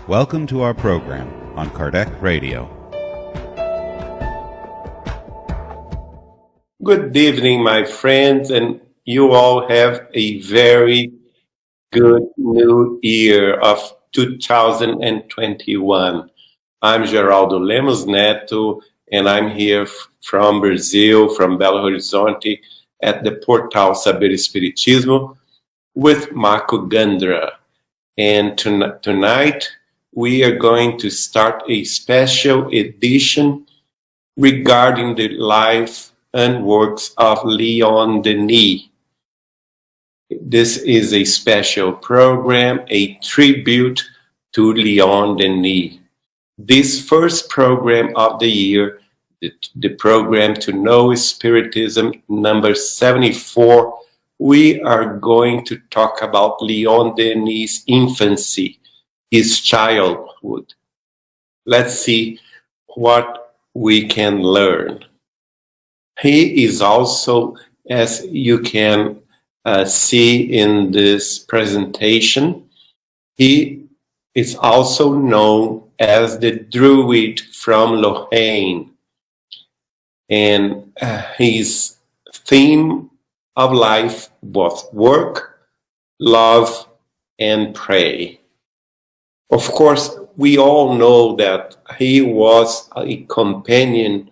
Welcome to our program on Kardec Radio. Good evening, my friends, and you all have a very good new year of 2021. I'm Geraldo Lemos Neto, and I'm here from Brazil, from Belo Horizonte, at the Portal Saber Spiritismo with Marco Gandra. And tonight, we are going to start a special edition regarding the life and works of Leon Denis. This is a special program, a tribute to Leon Denis. This first program of the year, the program To Know Spiritism number 74, we are going to talk about Leon Denis' infancy, his childhood. Let's see what we can learn. He is also, as you can see in this presentation, he is also known as the Druid from Lorraine. And his theme of life was work, love, and pray. Of course, we all know that he was a companion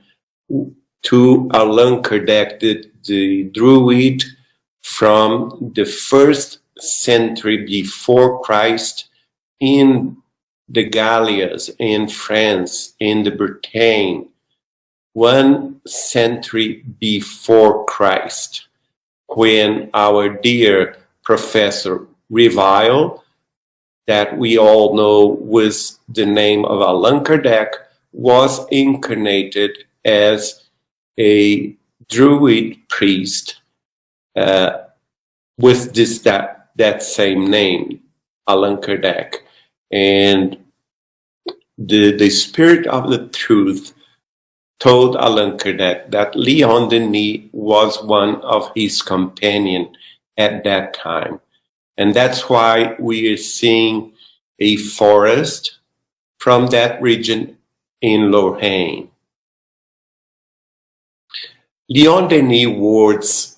to Allan Kardec, the Druid from the 1st century before Christ in the Gallias, in France, in the Bretagne, 1 century before Christ, when our dear Professor Revile, that we all know with the name of Allan Kardec, was incarnated as a Druid priest with that same name, Allan Kardec. And the Spirit of the Truth told Allan Kardec that Leon Denis was one of his companions at that time. And that's why we are seeing a forest from that region in Lorraine. Leon Denis' words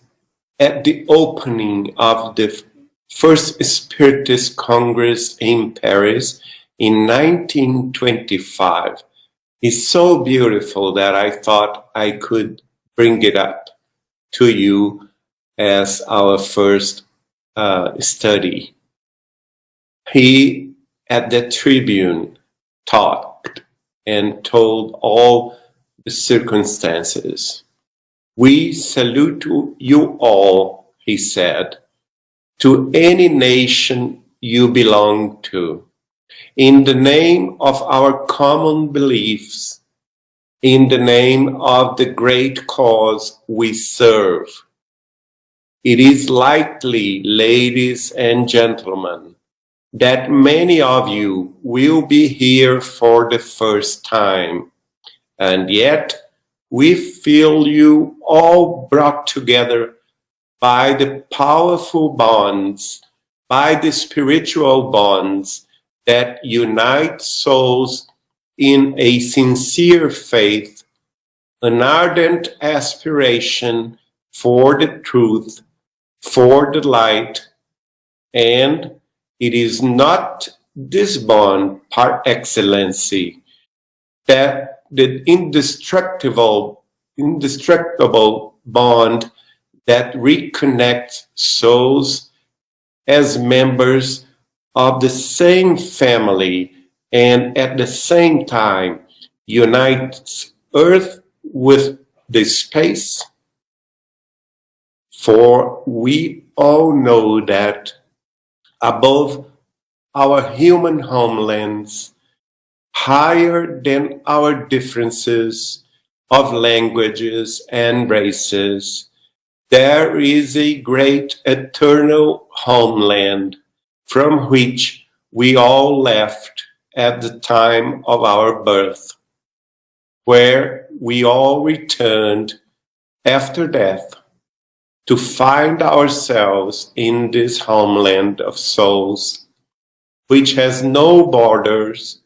at the opening of the first Spiritist Congress in Paris in 1925 is so beautiful that I thought I could bring it up to you as our first study. He, at the tribune, talked and told all the circumstances. We salute you all, he said, to any nation you belong to, in the name of our common beliefs, in the name of the great cause we serve. It is likely, ladies and gentlemen, that many of you will be here for the first time, and yet we feel you all brought together by the powerful bonds, by the spiritual bonds that unite souls in a sincere faith, an ardent aspiration for the truth, for the light, and it is not this bond par excellency, that the indestructible bond that reconnects souls as members of the same family and at the same time unites earth with the space. For we all know that above our human homelands, higher than our differences of languages and races, there is a great eternal homeland from which we all left at the time of our birth, where we all returned after death to find ourselves in this homeland of souls which has no borders,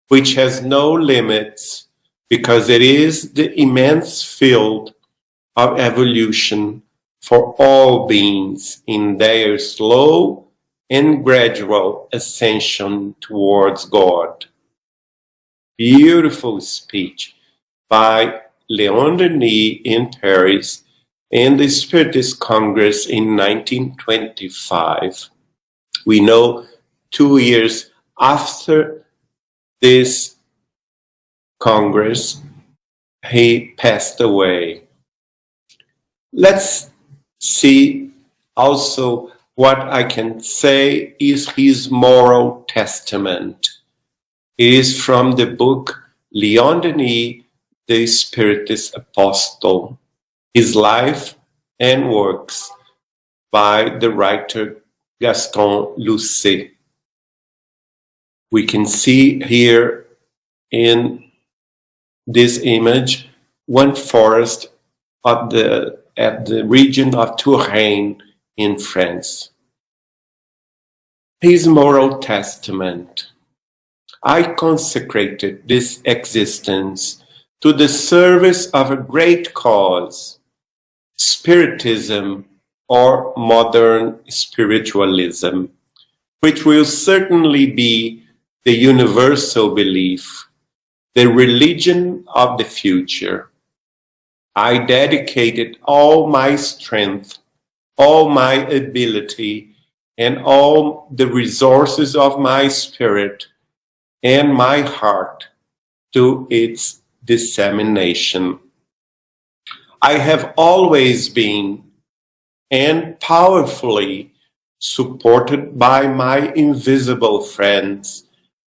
which has no limits, because it is the immense field of evolution for all beings in their slow and gradual ascension towards God. Beautiful speech by Leon Denis in Paris in the Spiritist Congress in 1925. We know 2 years after this Congress, he passed away. Let's see also what I can say is his moral testament. It is from the book Leon Denis, the Spiritist Apostle, his life and works by the writer Gaston Lucé. We can see here in this image one forest at the region of Touraine in France. His moral testament. I consecrated this existence to the service of a great cause, Spiritism or modern spiritualism, which will certainly be the universal belief, the religion of the future. I dedicated all my strength, all my ability, and all the resources of my spirit and my heart to its dissemination. I have always been and powerfully supported by my invisible friends,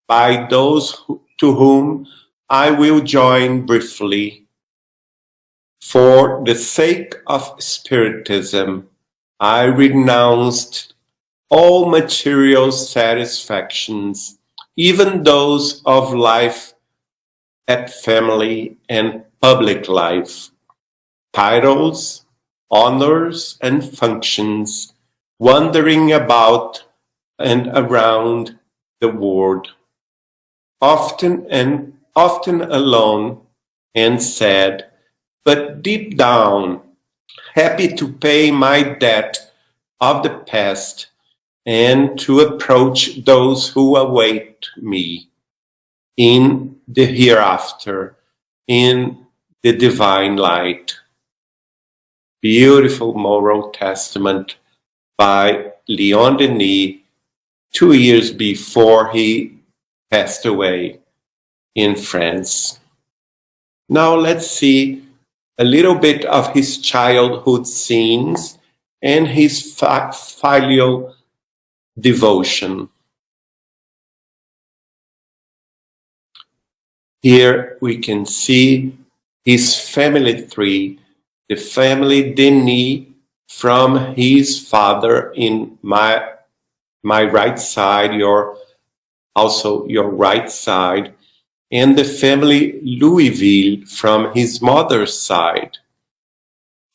by those to whom I will join briefly. For the sake of Spiritism, I renounced all material satisfactions, even those of life at family and public life, titles, honors, and functions, wandering about and around the world, often alone and sad, but deep down, happy to pay my debt of the past and to approach those who await me in the hereafter, in the divine light. Beautiful moral testament by Leon Denis 2 years before he passed away in France. Now let's see a little bit of his childhood scenes and his filial devotion. Here we can see his family tree, the family Denis from his father in my right side, also your right side, and the family Louisville from his mother's side.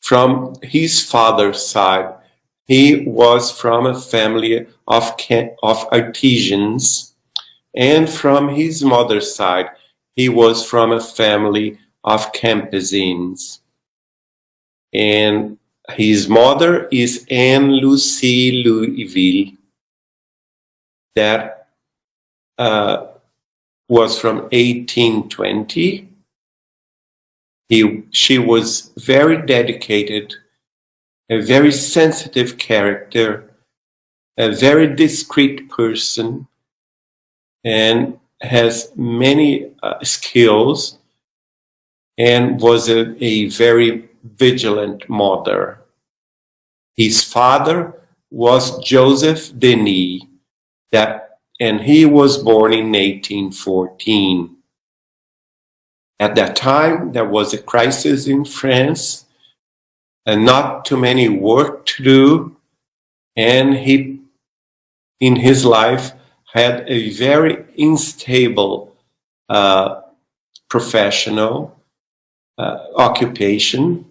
From his father's side, he was from a family of artisans, and from his mother's side, he was from a family of campesins. And his mother is Anne Lucie Louisville, that was from 1820. She was very dedicated, a very sensitive character, a very discreet person, and has many skills, and was a very vigilant mother. His father was Joseph Denis, and he was born in 1814. At that time, there was a crisis in France, and not too many work to do, and he, in his life, had a very unstable professional occupation,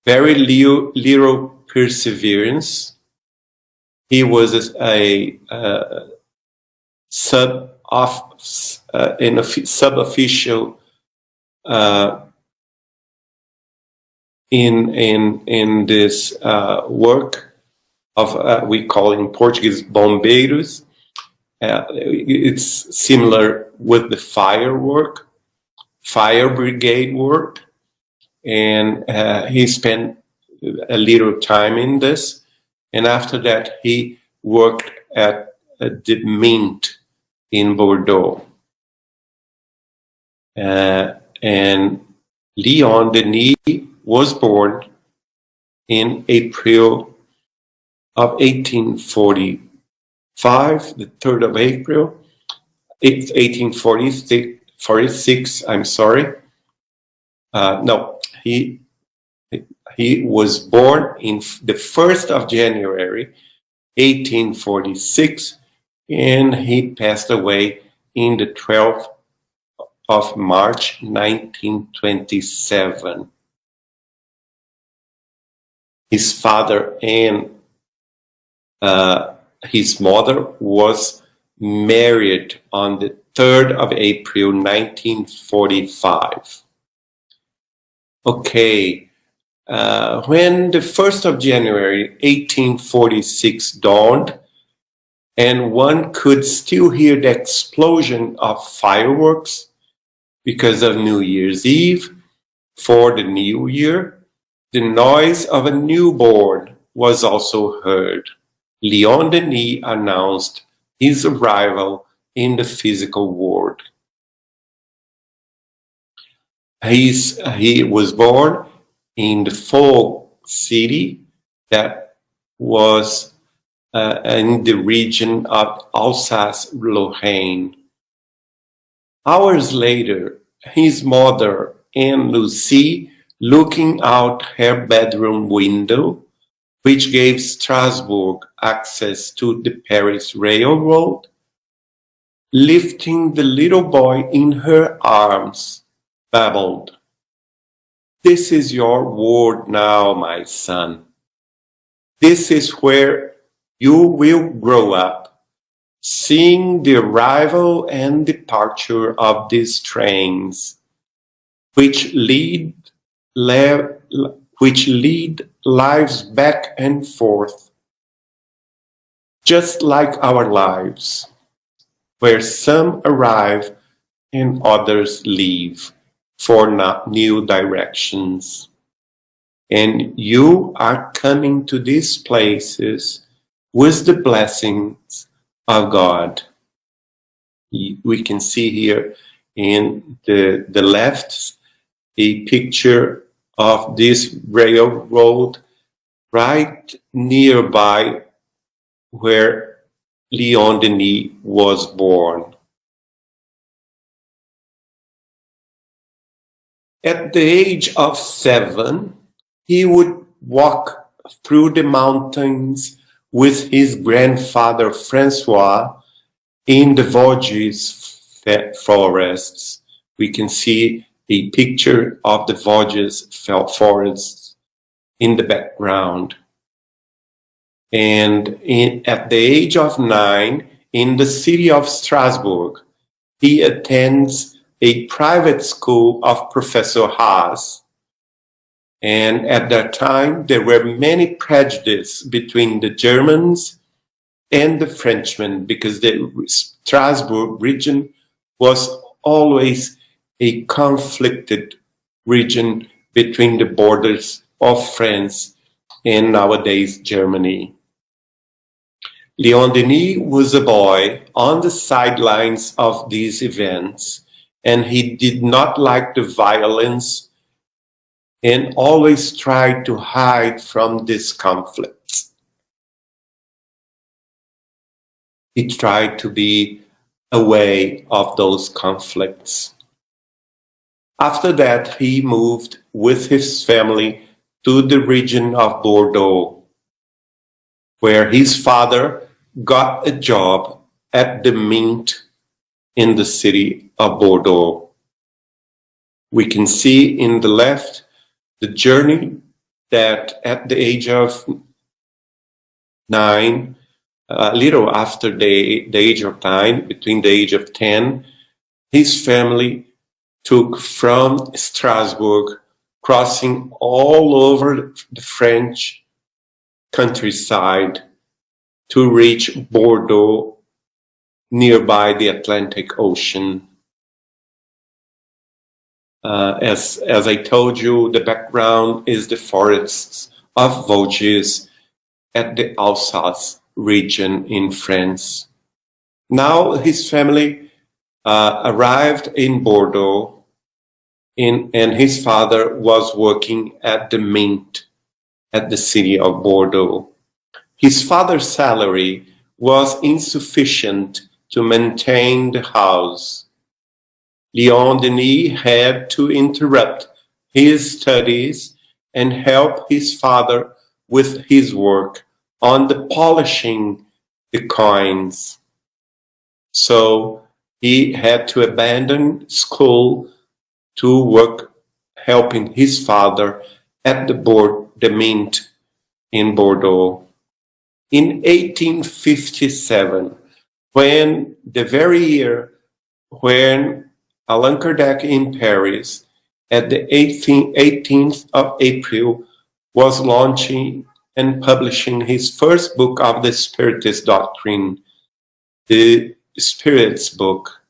very little perseverance. He was sub-official in this work of we call in Portuguese bombeiros. It's similar with the fire brigade work, and he spent a little time in this, and after that he worked at the mint in Bordeaux. And Leon Denis was born in April of 1845, the 3rd of April, 1846, I'm sorry. No, he was born in the 1st of January, 1846, and he passed away in the 12th of March, 1927. His father and his mother was married on the 3rd of April, 1945. Okay, when the 1st of January, 1846 dawned, and one could still hear the explosion of fireworks because of New Year's Eve for the new year, the noise of a newborn was also heard. Leon Denis announced his arrival in the physical world. He was born in the folk city that was in the region of Alsace-Lorraine. Hours later, his mother, Anne Lucie, looking out her bedroom window, which gave Strasbourg access to the Paris Railroad, lifting the little boy in her arms, babbled, "This is your world now, my son. This is where you will grow up, seeing the arrival and departure of these trains, which lead lives back and forth, just like our lives, where some arrive and others leave for new directions. And you are coming to these places with the blessings of God." We can see here in the left a picture of this railroad right nearby where Leon Denis was born. At the age of 7, he would walk through the mountains with his grandfather Francois in the Vosges forests. We can see a picture of the Vosges forests in the background. And at the age of 9, in the city of Strasbourg, he attends a private school of Professor Haas. And at that time, there were many prejudices between the Germans and the Frenchmen, because the Strasbourg region was always a conflicted region between the borders of France and nowadays Germany. Leon Denis was a boy on the sidelines of these events, and he did not like the violence and always tried to hide from these conflicts. He tried to be away of those conflicts. After that, he moved with his family to the region of Bordeaux, where his father got a job at the mint in the city of Bordeaux. We can see in the left the journey that at the age of 9, a little after the age of 9, between the age of 10, his family took from Strasbourg, crossing all over the French countryside to reach Bordeaux, nearby the Atlantic Ocean. As I told you, the background is the forests of Vosges at the Alsace region in France. Now his family arrived in Bordeaux, and his father was working at the mint at the city of Bordeaux. His father's salary was insufficient to maintain the house. Leon Denis had to interrupt his studies and help his father with his work on the polishing the coins. So he had to abandon school to work helping his father at the mint in Bordeaux. In 1857, when the very year when Allan Kardec in Paris at the 18th of April was launching and publishing his first book of the Spiritist doctrine, the Spirits book.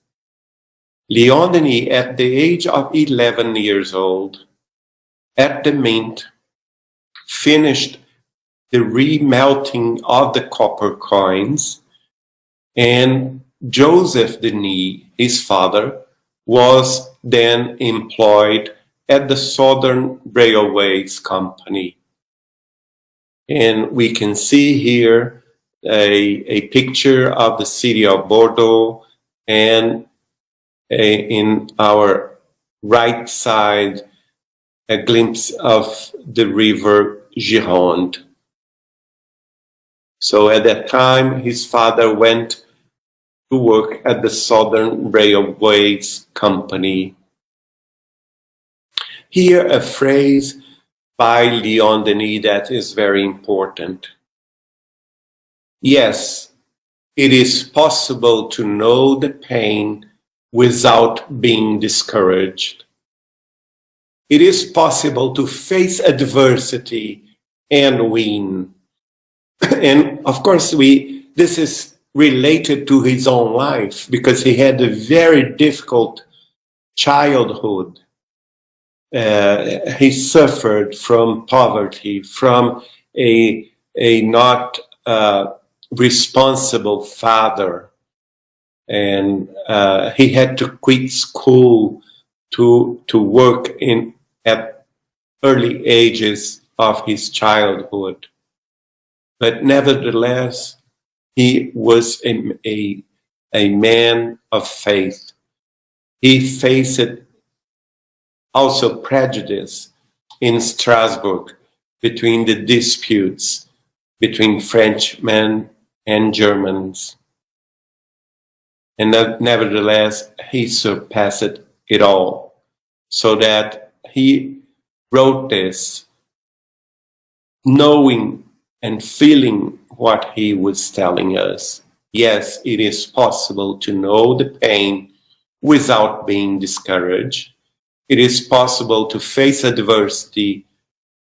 Leon Denis, at the age of 11 years old, at the mint, finished the remelting of the copper coins, and Joseph Denis, his father, was then employed at the Southern Railways Company. And we can see here a picture of the city of Bordeaux, and in our right side, a glimpse of the river Gironde. So at that time, his father went to work at the Southern Railways Company. Here, a phrase by Leon Denis that is very important. Yes, it is possible to know the pain without being discouraged. It is possible to face adversity and win. And of course, this is related to his own life, because he had a very difficult childhood. He suffered from poverty, from a not responsible father, and he had to quit school to work at early ages of his childhood. But nevertheless, he was a man of faith. He faced also prejudice in Strasbourg between the disputes between Frenchmen and Germans. And nevertheless, he surpassed it all, so that he wrote this knowing and feeling what he was telling us. Yes, it is possible to know the pain without being discouraged. It is possible to face adversity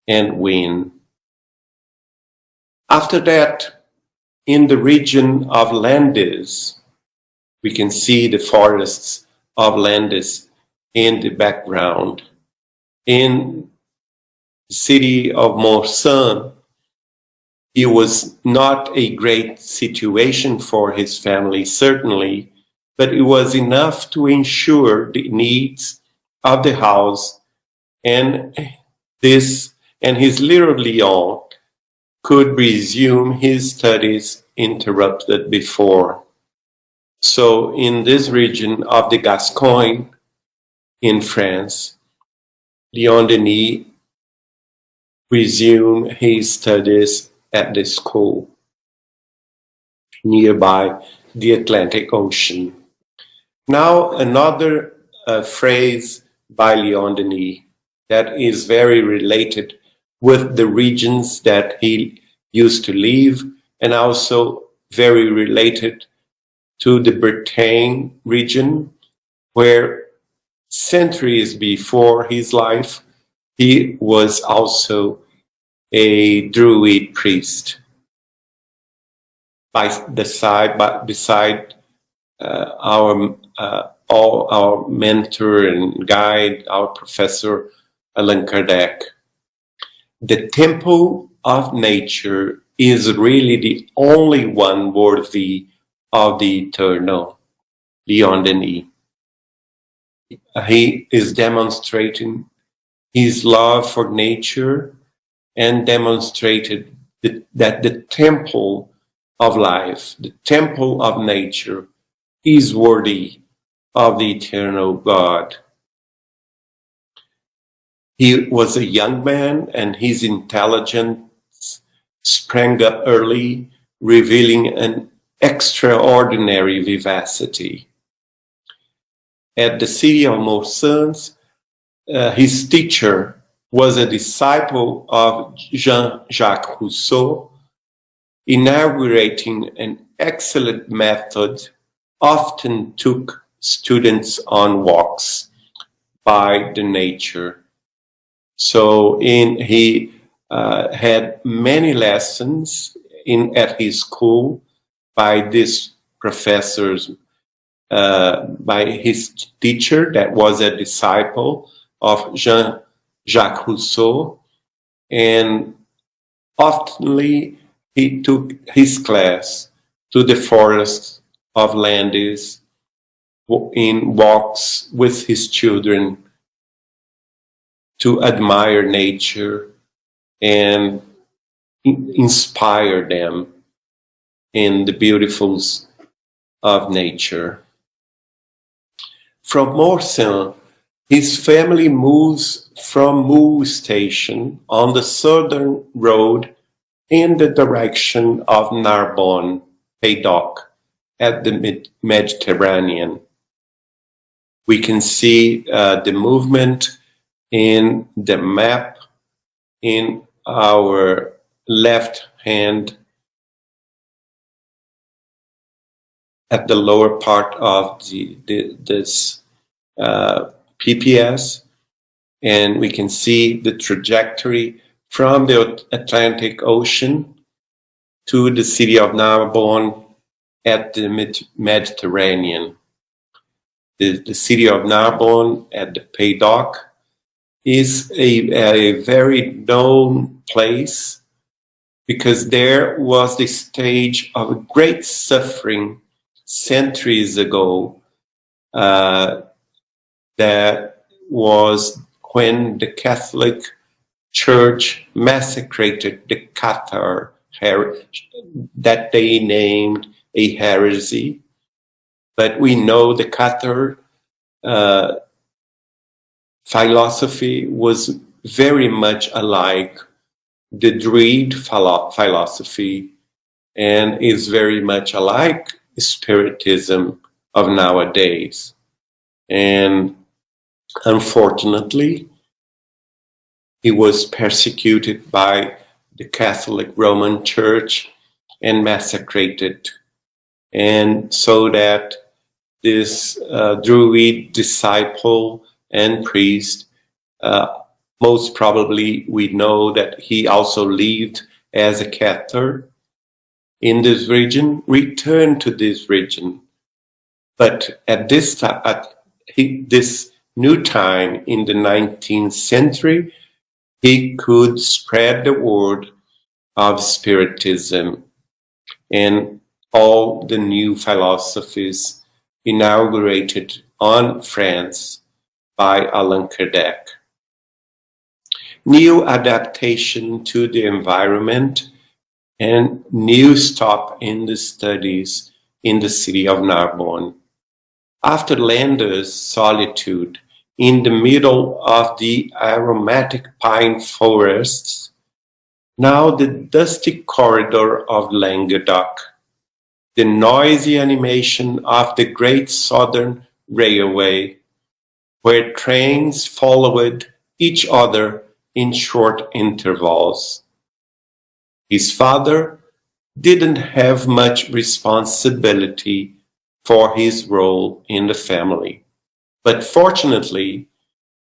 and win. After that, in the region of Landes, we can see the forests of Landes in the background. In the city of Morsan, it was not a great situation for his family, certainly, but it was enough to ensure the needs of the house, and his little Leon could resume his studies interrupted before. So in this region of the Gascogne in France, Leon Denis resumed his studies at the school nearby the Atlantic Ocean. Now another phrase by Leon Denis that is very related with the regions that he used to live, and also very related to the Bretagne region, where centuries before his life, he was also a Druid priest. Beside our mentor and guide, our professor Allan Kardec. The temple of nature is really the only one worthy of the eternal, Leon Denis. He is demonstrating his love for nature and demonstrated that the temple of life, the temple of nature, is worthy of the eternal God. He was a young man, and his intelligence sprang up early, revealing an extraordinary vivacity. At the city of Morsans, his teacher was a disciple of Jean-Jacques Rousseau, inaugurating an excellent method, often took students on walks by the nature. So he had many lessons at his school by these professors, by his teacher that was a disciple of Jean-Jacques Rousseau, and oftenly he took his class to the forests of Landis in walks with his children to admire nature and inspire them in the beautifuls of nature. From Morsans, his family moves from Moule station on the southern road in the direction of Narbonne, Pays-d'Oc, at the Mediterranean. We can see the movement in the map in our left hand at the lower part of this PPS, and we can see the trajectory from the Atlantic Ocean to the city of Narbonne at the Mediterranean. The city of Narbonne at the Pays-d'Oc is a very known place because there was the stage of great suffering centuries ago, that was when the Catholic Church massacred the Cathar, that they named a heresy. But we know the Cathar philosophy was very much alike the Druid philosophy, and is very much alike Spiritism of nowadays. And unfortunately, he was persecuted by the Catholic Roman Church and massacred. And so that this Druid disciple and priest, most probably we know that he also lived as a Cathar in this region, returned to this region. But at this time, this new time in the 19th century, he could spread the word of Spiritism and all the new philosophies inaugurated on France by Allan Kardec. New adaptation to the environment and new stop in the studies in the city of Narbonne. After Lander's solitude in the middle of the aromatic pine forests, now the dusty corridor of Languedoc, the noisy animation of the Great Southern Railway, where trains followed each other in short intervals. His father didn't have much responsibility for his role in the family. But fortunately,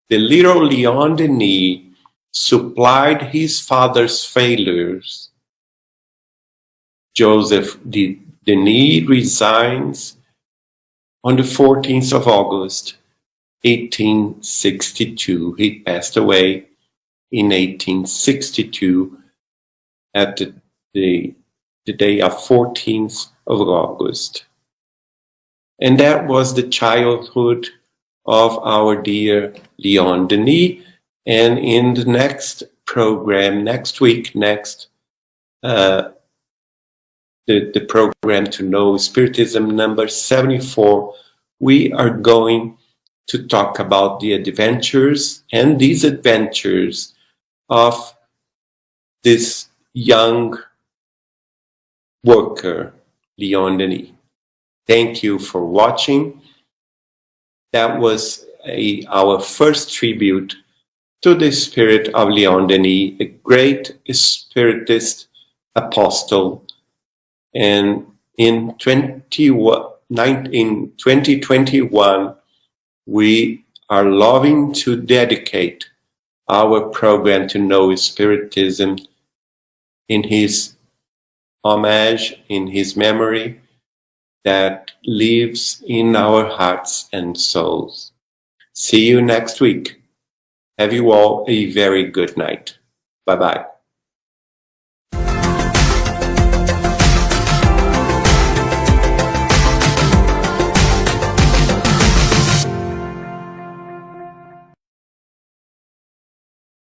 the little Leon Denis supplied his father's failures. Joseph Denis resigns on the 14th of August, 1862. He passed away in 1862 at the day of 14th of August. And that was the childhood of our dear Leon Denis. And in the next program, next week, the program To Know Spiritism number 74, we are going to talk about the adventures and these adventures of this young worker, Leon Denis. Thank you for watching. That was our first tribute to the spirit of Leon Denis, a great spiritist apostle. And in 2021, we are loving to dedicate our program To Know Spiritism in his homage, in his memory, that lives in our hearts and souls. See you next week. Have you all a very good night. Bye-bye.